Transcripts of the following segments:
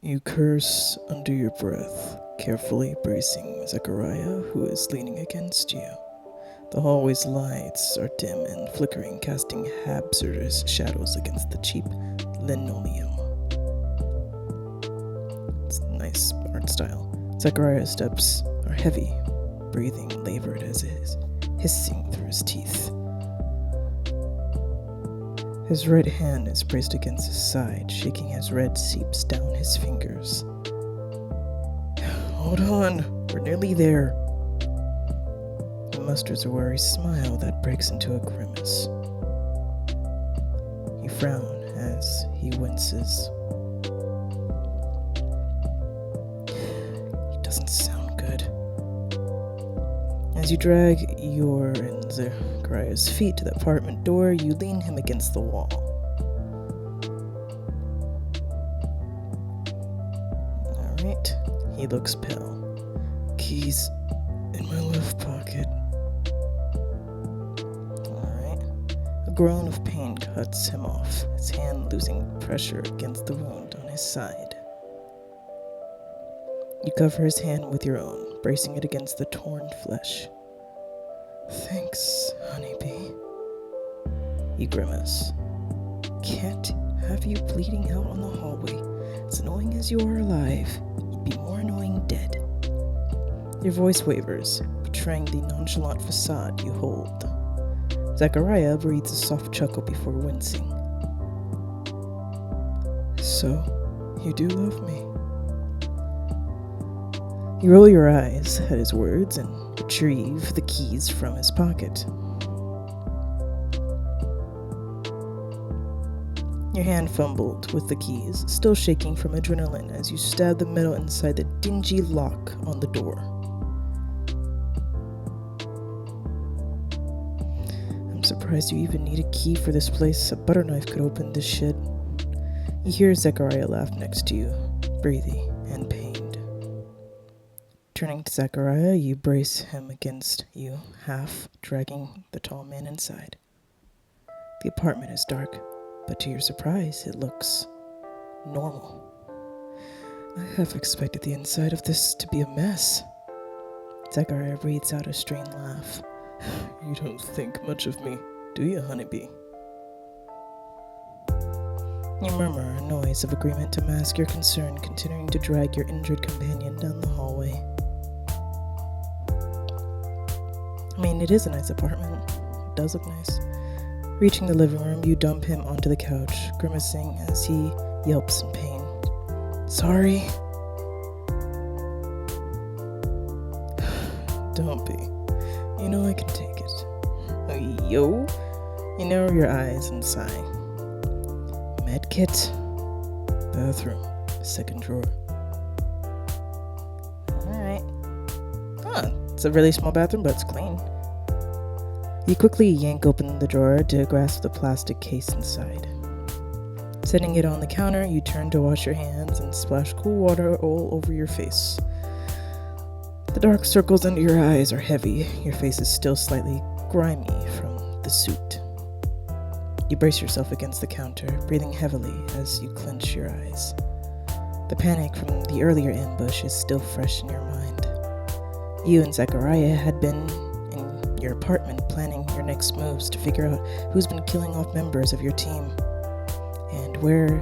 You curse under your breath, carefully bracing Zechariah, who is leaning against you. The hallway's lights are dim and flickering, casting hazardous shadows against the cheap linoleum. It's nice art style. Zechariah's steps are heavy, breathing labored as it is, hissing through his teeth. His right hand is braced against his side, shaking as red seeps down his fingers. Hold on, we're nearly there. He musters a worried smile that breaks into a grimace. You frown as he winces. He doesn't sound good. As you drag your and Zechariah's feet to the apartment door, you lean him against the wall. Alright, he looks pale. Keys in my left pocket. Alright. A groan of pain cuts him off, his hand losing pressure against the wound on his side. You cover his hand with your own, bracing it against the torn flesh. Thanks, HoneyBee. You grimace. Can't have you bleeding out on the hallway. As annoying as you are alive, you'd be more annoying dead. Your voice wavers, betraying the nonchalant facade you hold. Zechariah breathes a soft chuckle before wincing. So, you do love me? You roll your eyes at his words and retrieve the keys from his pocket. Your hand fumbled with the keys, still shaking from adrenaline as you stab the metal inside the dingy lock on the door. I'm surprised you even need a key for this place. A butter knife could open this shit. You hear Zechariah laugh next to you, breathy and pained. Turning to Zechariah, you brace him against you, half dragging the tall man inside. The apartment is dark, but to your surprise, it looks normal. I have expected the inside of this to be a mess. Zechariah breathes out a strained laugh. You don't think much of me, do you, HoneyBee? You murmur a noise of agreement to mask your concern, continuing to drag your injured companion down the hallway. I mean, it is a nice apartment. It does look nice. Reaching the living room, you dump him onto the couch, grimacing as he yelps in pain. Sorry. Don't be. You know I can take it. Yo? You narrow your eyes and sigh. Medkit. Bathroom. Second drawer. Alright. Huh. It's a really small bathroom, but it's clean. You quickly yank open the drawer to grasp the plastic case inside. Setting it on the counter, you turn to wash your hands and splash cool water all over your face. The dark circles under your eyes are heavy. Your face is still slightly grimy from the suit. You brace yourself against the counter, breathing heavily as you clench your eyes. The panic from the earlier ambush is still fresh in your mind. You and Zechariah had been in your apartment planning your next moves to figure out who's been killing off members of your team and where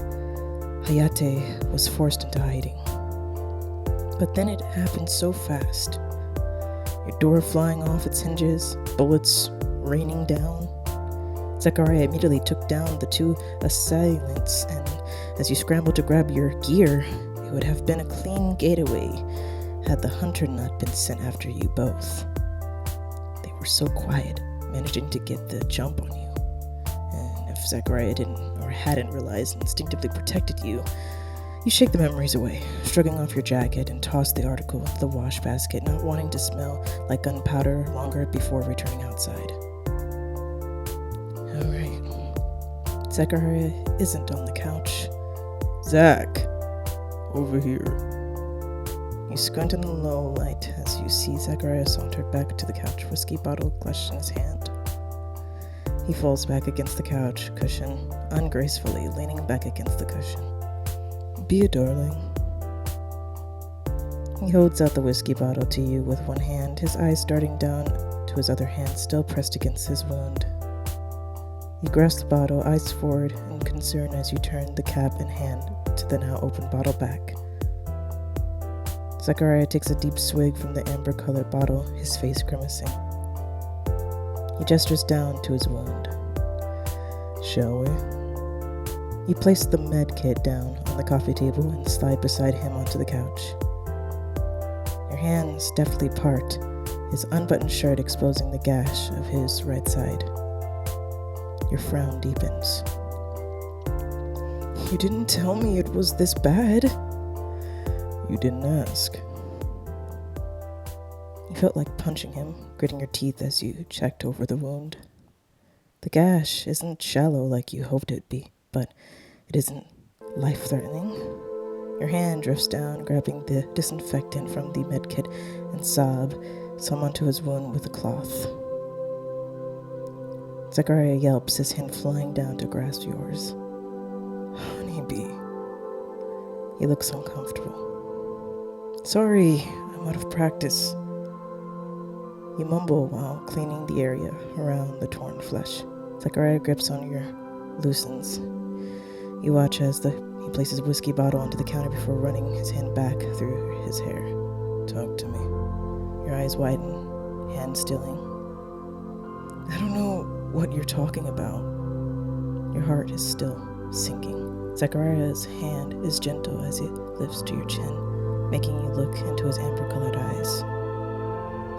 Hayate was forced into hiding. But then it happened so fast. Your door flying off its hinges, bullets raining down. Zechariah immediately took down the two assailants, and as you scrambled to grab your gear, it would have been a clean getaway had the hunter not been sent after you both. They were so quiet, managing to get the jump on you. And if Zechariah didn't or hadn't realized and instinctively protected you, you shake the memories away, shrugging off your jacket and toss the article into the wash basket, not wanting to smell like gunpowder longer before returning outside. Alright. Zechariah isn't on the couch. Zach! Over here. You squint in the low light as you see Zechariah saunter back to the couch, whiskey bottle clutched in his hand. He falls back against the couch cushion, ungracefully leaning back against the cushion. Be a darling. He holds out the whiskey bottle to you with one hand, his eyes darting down to his other hand still pressed against his wound. You grasp the bottle, eyes forward in concern as you turn the cap and hand to the now open bottle back. Zachariah takes a deep swig from the amber-colored bottle, his face grimacing. He gestures down to his wound. Shall we? You place the med kit down on the coffee table and slide beside him onto the couch. Your hands deftly part, his unbuttoned shirt exposing the gash of his right side. Your frown deepens. You didn't tell me it was this bad. You didn't ask. You felt like punching him, gritting your teeth as you checked over the wound. The gash isn't shallow like you hoped it'd be, but it isn't life-threatening. Your hand drifts down, grabbing the disinfectant from the medkit and sob some onto his wound with a cloth. Zachariah yelps, his hand flying down to grasp yours. HoneyBee. He looks uncomfortable. Sorry, I'm out of practice. You mumble while cleaning the area around the torn flesh. Zachariah grips on your loosens. You watch as he places a whiskey bottle onto the counter before running his hand back through his hair. Talk to me. Your eyes widen, hand stilling. I don't know what you're talking about. Your heart is still sinking. Zachariah's hand is gentle as it lifts to your chin, making you look into his amber-colored eyes.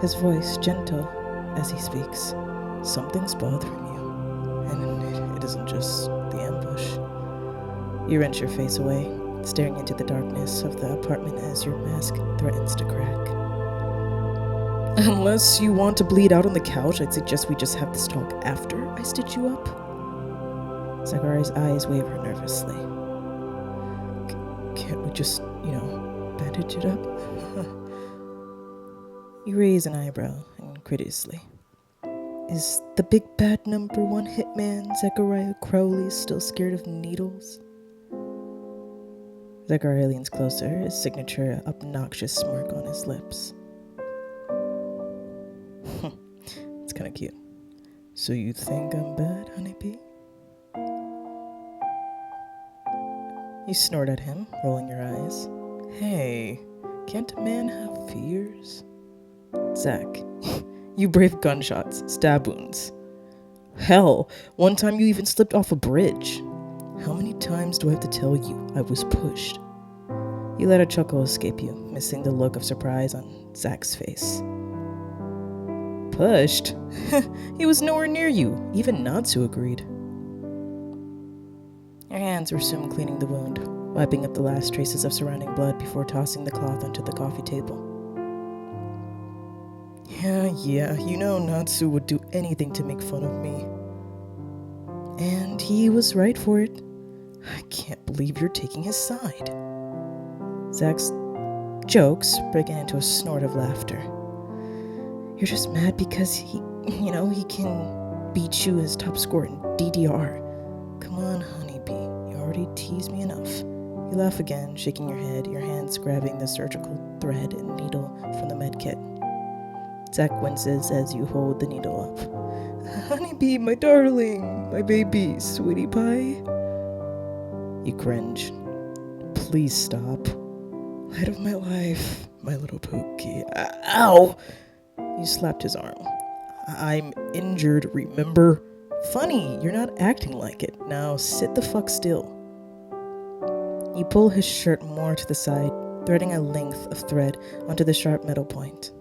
His voice gentle as he speaks. Something's bothering you, and it isn't just the ambush. You wrench your face away, staring into the darkness of the apartment as your mask threatens to crack. Unless you want to bleed out on the couch, I'd suggest we just have this talk after I stitch you up. Zachariah's eyes waver nervously. Can't we just, bandage it up? You raise an eyebrow incredulously. Is the big bad number one hitman, Zachariah Crowley, still scared of needles? Zachariah leans closer, his signature obnoxious smirk on his lips. It's kind of cute. So you think I'm bad, HoneyBee? You snort at him, rolling your eyes. Hey, can't a man have fears? Zach, you brave gunshots, stab wounds. Hell, one time you even slipped off a bridge. How many times do I have to tell you I was pushed? You let a chuckle escape you, missing the look of surprise on Zach's face. Pushed? He was nowhere near you. Even Natsu agreed. Your hands resume cleaning the wound, wiping up the last traces of surrounding blood before tossing the cloth onto the coffee table. Yeah, Natsu would do anything to make fun of me. And he was right for it. I can't believe you're taking his side. Zach's jokes breaking into a snort of laughter. You're just mad because he can beat you as top scorer in DDR. Come on, HoneyBee, you already teased me enough. You laugh again, shaking your head, your hands grabbing the surgical thread and needle from the medkit. Zach winces as you hold the needle up. HoneyBee, my darling, my baby, sweetie pie. You cringe. Please stop. Light of my life, my little pookie. Ow! You slapped his arm. I'm injured, remember? Funny, you're not acting like it. Now sit the fuck still. You pull his shirt more to the side, threading a length of thread onto the sharp metal point.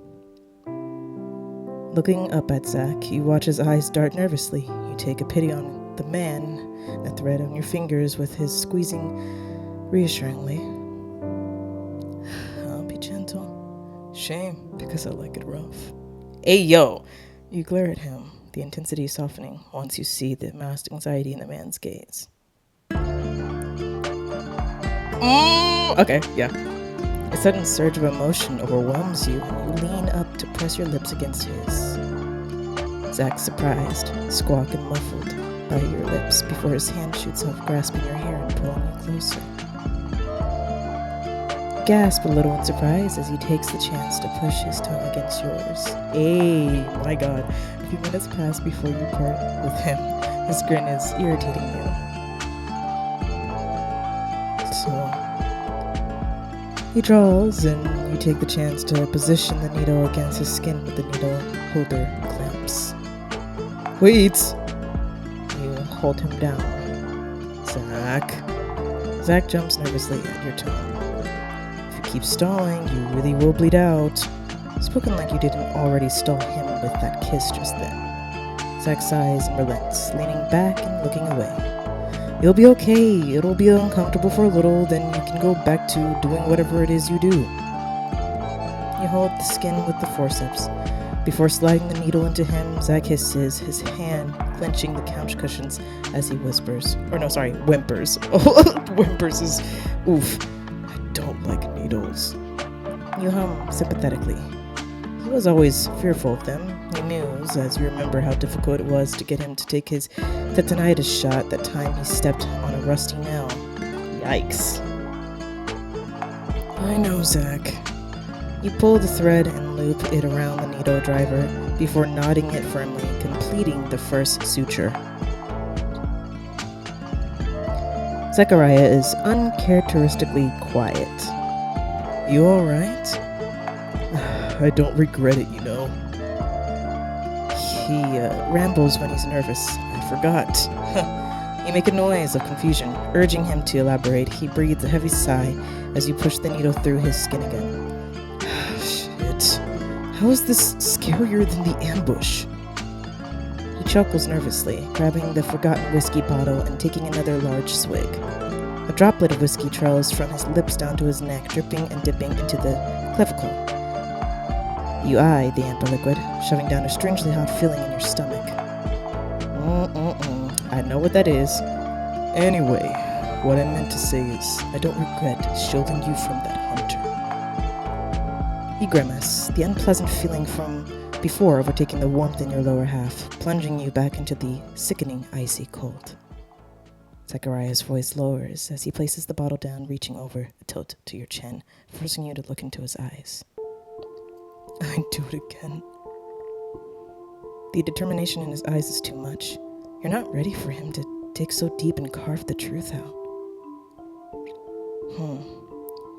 Looking up at Zach, you watch his eyes dart nervously. You take a pity on the man, the thread on your fingers with his squeezing reassuringly. I'll be gentle. Shame, because I like it rough. Ayo! You glare at him, the intensity softening once you see the masked anxiety in the man's gaze. Okay, yeah. A sudden surge of emotion overwhelms you and you lean up to press your lips against his. Zach's surprised, squawk and muffled by your lips before his hand shoots up, grasping your hair and pulling you closer. gasp a little in surprise as he takes the chance to push his tongue against yours. Hey, my god. A few minutes pass before you part with him. His grin is irritating you. So, he draws, and you take the chance to position the needle against his skin with the needle holder clamps. Wait! You hold him down. Zach jumps nervously at your tone. If you keep stalling, you really will bleed out. Spoken like you didn't already stall him with that kiss just then. Zach sighs and relents, leaning back and looking away. You'll be okay. It'll be uncomfortable for a little, then you can go back to doing whatever it is you do. You hold the skin with the forceps. Before sliding the needle into him, Zach hisses, his hand clenching the couch cushions as he whimpers. Whimpers is oof. I don't like needles. You hum sympathetically. He was always fearful of them. You muse as you remember how difficult it was to get him to take his tetanitis shot that time he stepped on a rusty nail. Yikes. I know, Zach. You pull the thread and loop it around the needle driver before knotting it firmly, completing the first suture. Zechariah is uncharacteristically quiet. You alright? I don't regret it, you know. He rambles when he's nervous. I forgot. You make a noise of confusion, urging him to elaborate. He breathes a heavy sigh as you push the needle through his skin again. Shit. How is this scarier than the ambush? He chuckles nervously, grabbing the forgotten whiskey bottle and taking another large swig. A droplet of whiskey trails from his lips down to his neck, dripping and dipping into the clavicle. You eye the amber liquid, shoving down a strangely hot feeling in your stomach. I know what that is. Anyway, what I meant to say is, I don't regret shielding you from that hunter. You grimace, the unpleasant feeling from before overtaking the warmth in your lower half, plunging you back into the sickening icy cold. Zechariah's voice lowers as he places the bottle down, reaching over a tilt to your chin, forcing you to look into his eyes. I'd do it again. The determination in his eyes is too much. You're not ready for him to dig so deep and carve the truth out.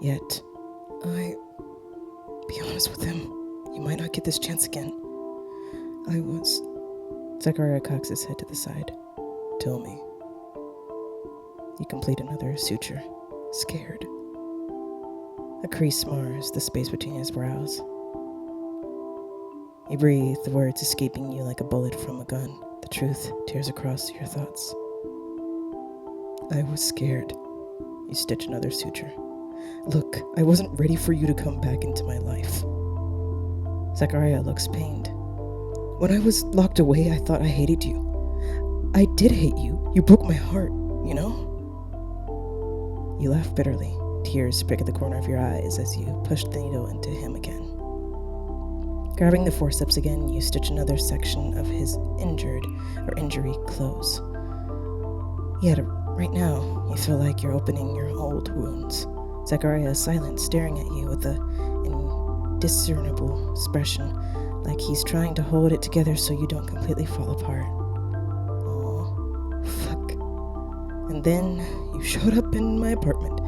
Yet, be honest with him. You might not get this chance again. Zechariah cocks his head to the side. Tell me. You complete another suture. Scared. A crease mars the space between his brows. You breathe, the words escaping you like a bullet from a gun. The truth tears across your thoughts. I was scared. You stitch another suture. Look, I wasn't ready for you to come back into my life. Zechariah looks pained. When I was locked away, I thought I hated you. I did hate you. You broke my heart, you know? You laugh bitterly. Tears prick at the corner of your eyes as you push the needle into him again. Grabbing the forceps again, you stitch another section of his injury close. Yet, right now, you feel like you're opening your old wounds. Zechariah is silent, staring at you with an indiscernible expression, like he's trying to hold it together so you don't completely fall apart. Oh, fuck. And then you showed up in my apartment.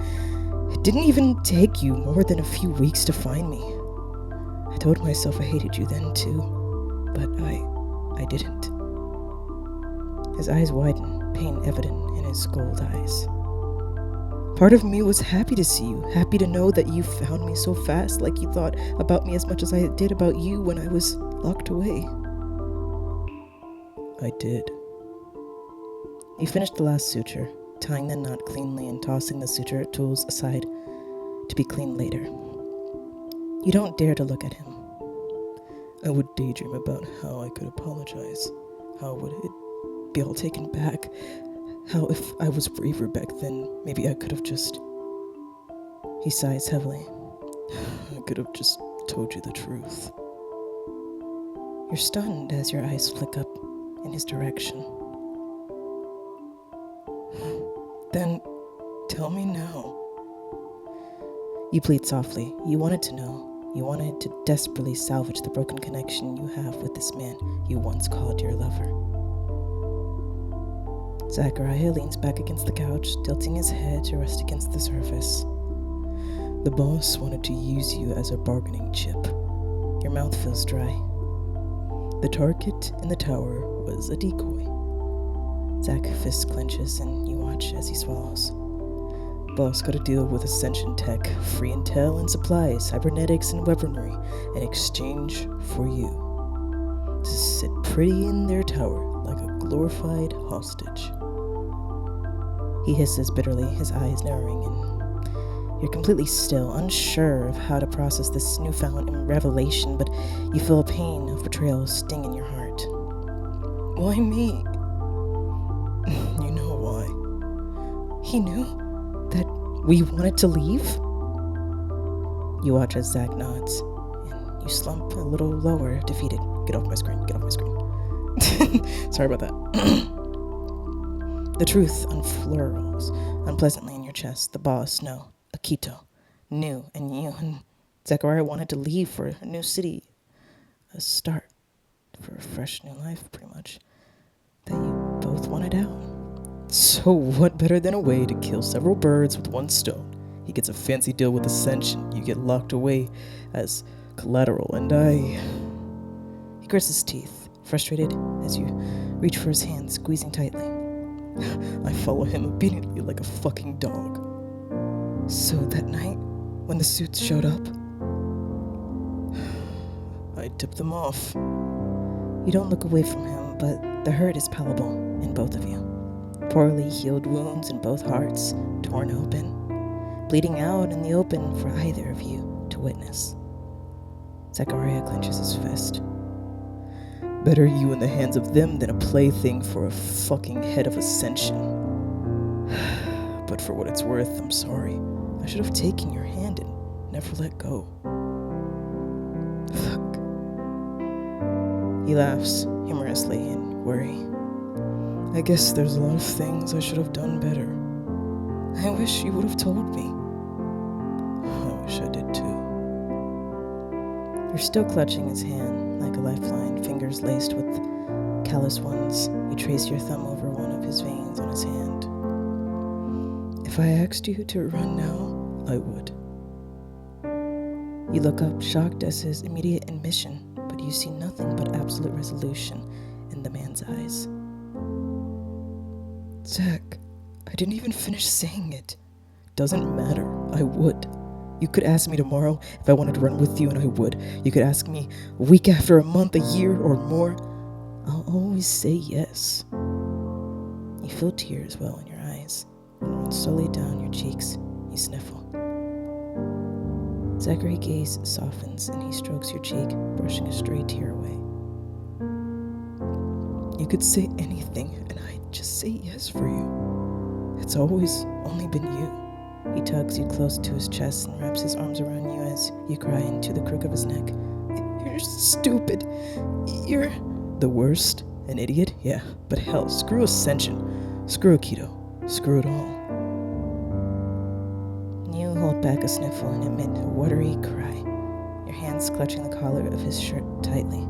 It didn't even take you more than a few weeks to find me. I told myself I hated you then too, but I didn't. His eyes widen, pain evident in his gold eyes. Part of me was happy to see you, happy to know that you found me so fast, like you thought about me as much as I did about you when I was locked away. I did. You finished the last suture, tying the knot cleanly and tossing the suture tools aside to be cleaned later. You don't dare to look at him. I would daydream about how I could apologize. How would it be all taken back? How if I was braver back then, maybe I could have just... He sighs heavily. I could have just told you the truth. You're stunned as your eyes flick up in his direction. Then tell me now. You plead softly. You wanted to know. You wanted to desperately salvage the broken connection you have with this man you once called your lover. Zachariah leans back against the couch, tilting his head to rest against the surface. The boss wanted to use you as a bargaining chip. Your mouth feels dry. The target in the tower was a decoy. Zach fist clenches and you watch as he swallows. Boss got a deal with Ascension Tech, free intel and supplies, cybernetics and weaponry, in exchange for you. To sit pretty in their tower like a glorified hostage. He hisses bitterly, his eyes narrowing, and you're completely still, unsure of how to process this newfound revelation, but you feel a pain of betrayal sting in your heart. Why me? You know why. He knew that we wanted to leave? You watch as Zach nods, and you slump a little lower, defeated. Get off my screen, get off my screen. Sorry about that. The truth unfurls unpleasantly in your chest. The boss, no, Akito, knew, and you and Zachariah wanted to leave for a new city, a start, for a fresh new life, pretty much, that you both wanted out. So what better than a way to kill several birds with one stone? He gets a fancy deal with Ascension, you get locked away as collateral, and He grits his teeth, frustrated as you reach for his hand, squeezing tightly. I follow him obediently like a fucking dog. So that night, when the suits showed up, I tipped them off. You don't look away from him, but the hurt is palpable in both of you. Poorly healed wounds in both hearts, torn open, bleeding out in the open for either of you to witness. Zachariah clenches his fist. Better you in the hands of them than a plaything for a fucking head of Ascension. But for what it's worth, I'm sorry. I should have taken your hand and never let go. Fuck. He laughs humorously in worry. I guess there's a lot of things I should have done better. I wish you would have told me. I wish I did too. You're still clutching his hand like a lifeline, fingers laced with callous ones. You trace your thumb over one of his veins on his hand. If I asked you to run now, I would. You look up, shocked as his immediate admission, but you see nothing but absolute resolution in the man's eyes. Zach, I didn't even finish saying it. Doesn't matter, I would. You could ask me tomorrow if I wanted to run with you, and I would. You could ask me a week after, a month, a year, or more. I'll always say yes. You feel tears well in your eyes and run slowly down your cheeks. You sniffle. Zachary's gaze softens and he strokes your cheek, brushing a stray tear away. You could say anything, and I'd just say yes for you. It's always only been you. He tugs you close to his chest and wraps his arms around you as you cry into the crook of his neck. You're stupid. You're the worst. An idiot? Yeah, but hell, screw Ascension. Screw Akito. Screw it all. You hold back a sniffle and emit a watery cry, your hands clutching the collar of his shirt tightly.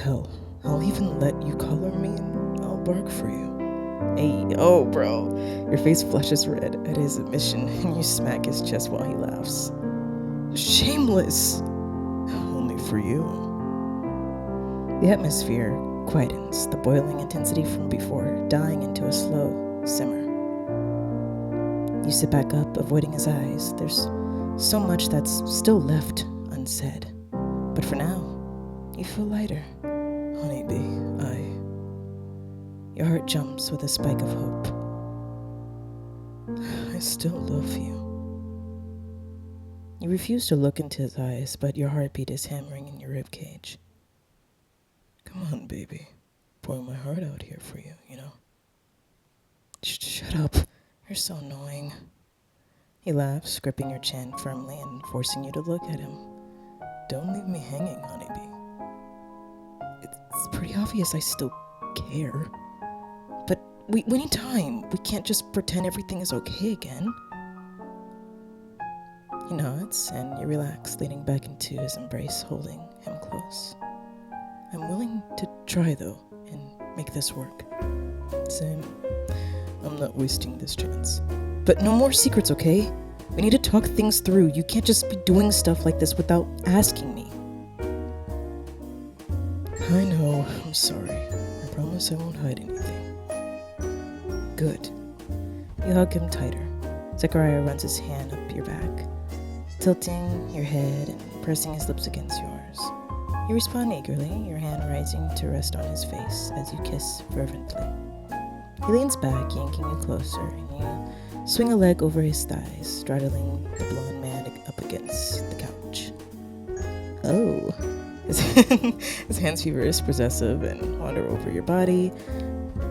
Hell, I'll even let you collar me and I'll bark for you. Hey, oh, bro. Your face flushes red at his admission, and you smack his chest while he laughs. Shameless! Only for you. The atmosphere quietens, the boiling intensity from before dying into a slow simmer. You sit back up, avoiding his eyes. There's so much that's still left unsaid. But for now, you feel lighter. HoneyBee, Your heart jumps with a spike of hope. I still love you. You refuse to look into his eyes, but your heartbeat is hammering in your ribcage. Come on, baby. Pouring my heart out here for you, you know. Shut up. You're so annoying. He laughs, gripping your chin firmly and forcing you to look at him. Don't leave me hanging, HoneyBee. It's pretty obvious I still care. But we need time. We can't just pretend everything is okay again. He nods, and you relax, leaning back into his embrace, holding him close. I'm willing to try, though, and make this work. Same. I'm not wasting this chance. But no more secrets, okay? We need to talk things through. You can't just be doing stuff like this without asking me. I know. I'm sorry. I promise I won't hide anything. Good. You hug him tighter. Zachariah runs his hand up your back, tilting your head and pressing his lips against yours. You respond eagerly, your hand rising to rest on his face as you kiss fervently. He leans back, yanking you closer, and you swing a leg over his thighs, straddling the blonde man up against the couch. Oh. His hands feverish, possessive, and wander over your body.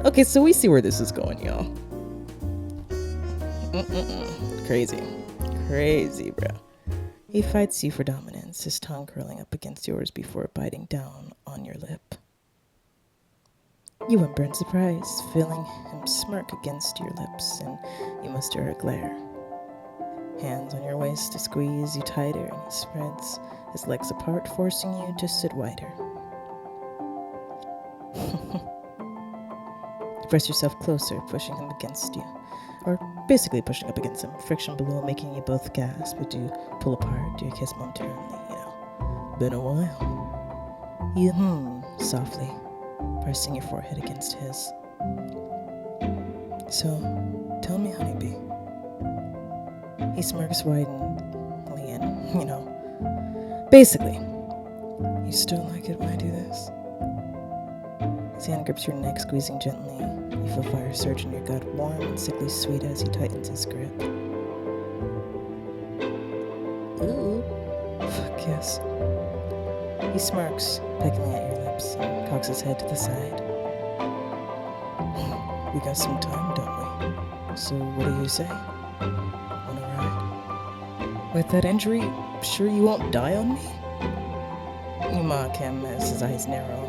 Okay, so we see where this is going, y'all. Crazy, bro. He fights you for dominance, his tongue curling up against yours before biting down on your lip. You whimper in surprise, feeling him smirk against your lips, and you muster a glare. Hands on your waist to squeeze you tighter, and he spreads his legs apart, forcing you to sit wider. You press yourself closer, pushing him against you. Or basically pushing up against him, friction below making you both gasp. But do you pull apart? Do you kiss momentarily? Been a while. You softly, pressing your forehead against his. So, tell me, HoneyBee. He smirks widely and, basically, you still like it when I do this? His hand grips your neck, squeezing gently. You feel fire surge in your gut, warm and sickly sweet as he tightens his grip. Ooh, fuck yes. He smirks, pecking at your lips, and cocks his head to the side. We got some time, don't we? So what do you say? Wanna ride? With that injury, sure you won't die on me? You mock him as his eyes narrow.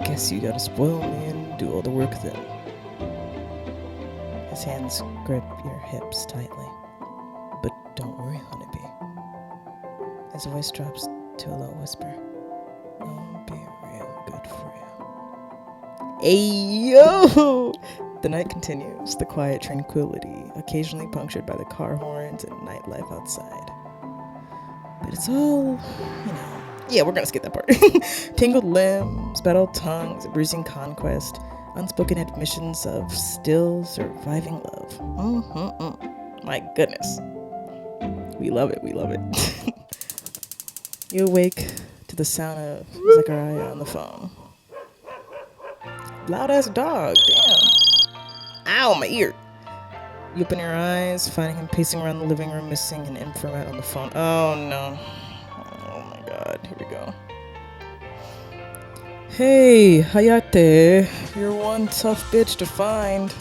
Guess you gotta spoil me and do all the work then. His hands grip your hips tightly. But don't worry, HoneyBee. His voice drops to a low whisper. I'll be real good for you. Ayo! The night continues, the quiet tranquility, occasionally punctured by the car horns and nightlife outside. But it's all, yeah, we're gonna skip that part. Tangled limbs, battled tongues, a bruising conquest, unspoken admissions of still surviving love. My goodness. We love it. You awake to the sound of Zachariah on the phone. Loud ass dog, damn. Ow, my ear. You open your eyes, finding him pacing around the living room, missing an infrared on the phone. Oh no. Oh my god, here we go. Hey, Hayate, you're one tough bitch to find.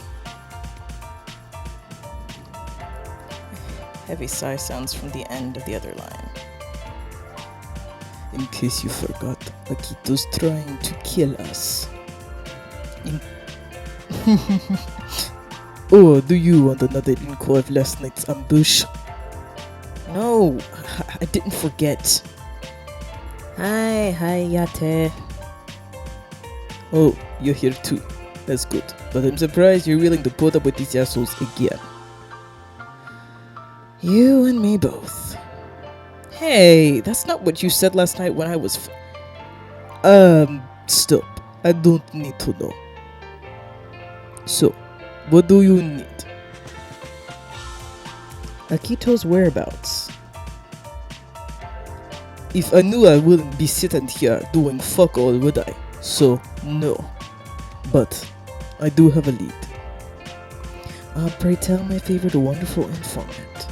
Heavy sigh sounds from the end of the other line. In case you forgot, Akito's trying to kill us. Oh, do you want another info of last night's ambush? No, I didn't forget. Hi, Hayate. Oh, you're here too. That's good. But I'm surprised you're willing to put up with these assholes again. You and me both. Hey, that's not what you said last night when I was stop. I don't need to know. So, what do you need? Akito's whereabouts. If I knew, I wouldn't be sitting here doing fuck all, would I? So, no. But, I do have a lead. Pray tell, my favorite wonderful informant.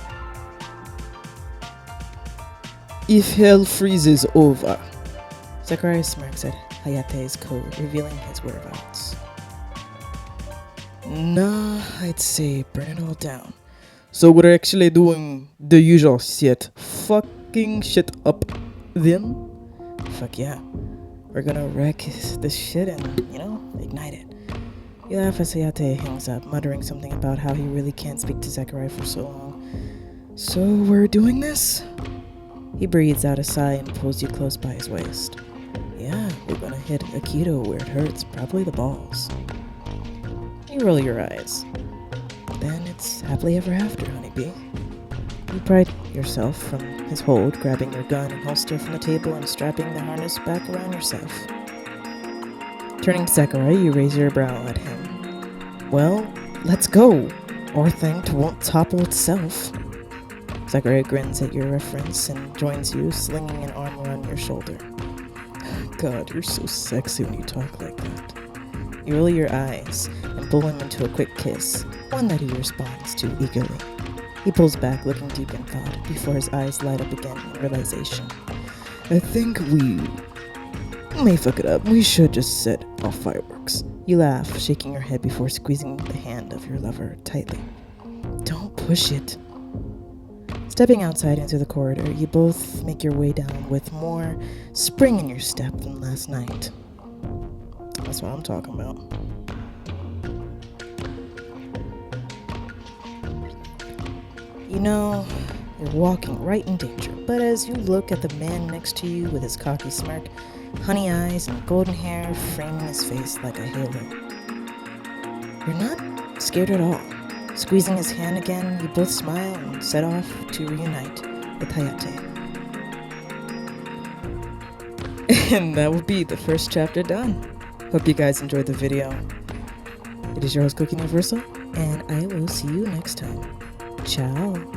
If hell freezes over. Zachariah smirks at Hayate's code, revealing his whereabouts. Nah, I'd say burn it all down. So we're actually doing the usual shit. Fucking shit up then? Fuck yeah. We're gonna wreck this shit and, ignite it. You laugh as Hayate hangs up, muttering something about how he really can't speak to Zachariah for so long. So we're doing this? He breathes out a sigh and pulls you close by his waist. Yeah, we're gonna hit Aikido where it hurts, probably the balls. You roll your eyes. Then it's happily ever after, HoneyBee. You pry yourself from his hold, grabbing your gun and holster from the table and strapping the harness back around yourself. Turning to Sakurai, you raise your brow at him. Well, let's go. Our thing won't topple itself. Sakurai grins at your reference and joins you, slinging an arm around your shoulder. God, you're so sexy when you talk like that. You roll your eyes and pull him into a quick kiss, one that he responds to eagerly. He pulls back, looking deep in thought, before his eyes light up again in realization. I think we may fuck it up. We should just set off fireworks. You laugh, shaking your head before squeezing the hand of your lover tightly. Don't push it. Stepping outside into the corridor, you both make your way down with more spring in your step than last night. That's what I'm talking about. You know, you're walking right in danger, but as you look at the man next to you with his cocky smirk, honey eyes and golden hair framing his face like a halo, you're not scared at all. Squeezing his hand again, you both smile and set off to reunite with Hayate. And that will be the first chapter done. Hope you guys enjoyed the video. It is your host, Cookie Universal, and I will see you next time. Ciao.